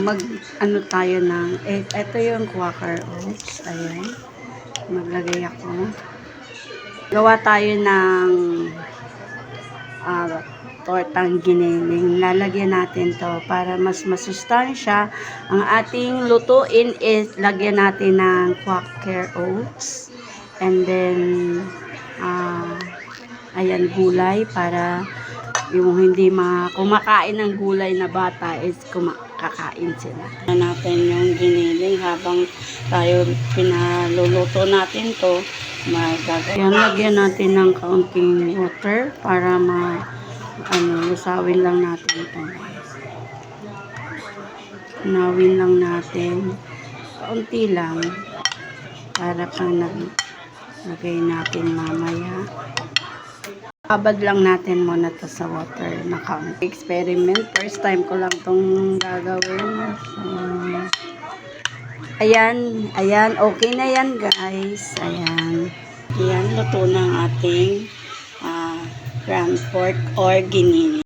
mag ano tayo ng ito yung Quaker Oats. Ayan, maglagay ako. Gawa tayo ng tortang giniling. Lalagyan natin to para mas masustansya ang ating lutuin. Is lagyan natin ng Quaker Oats and then ayan, gulay para yung hindi kumakain ng gulay na bata is kakain sila. Natin yung giniling habang tayo pinaluluto natin to. Yan, lagyan natin ng kaunting water para lusawin lang natin ito. Nawin lang natin kaunti lang para pang lagay natin mamaya. Abad lang natin muna to sa water na kaunti. Experiment. First time ko lang itong gagawin. Ayan. Okay na yan, guys. Ayan. Ayan, luto na ang ating ground pork or giniling.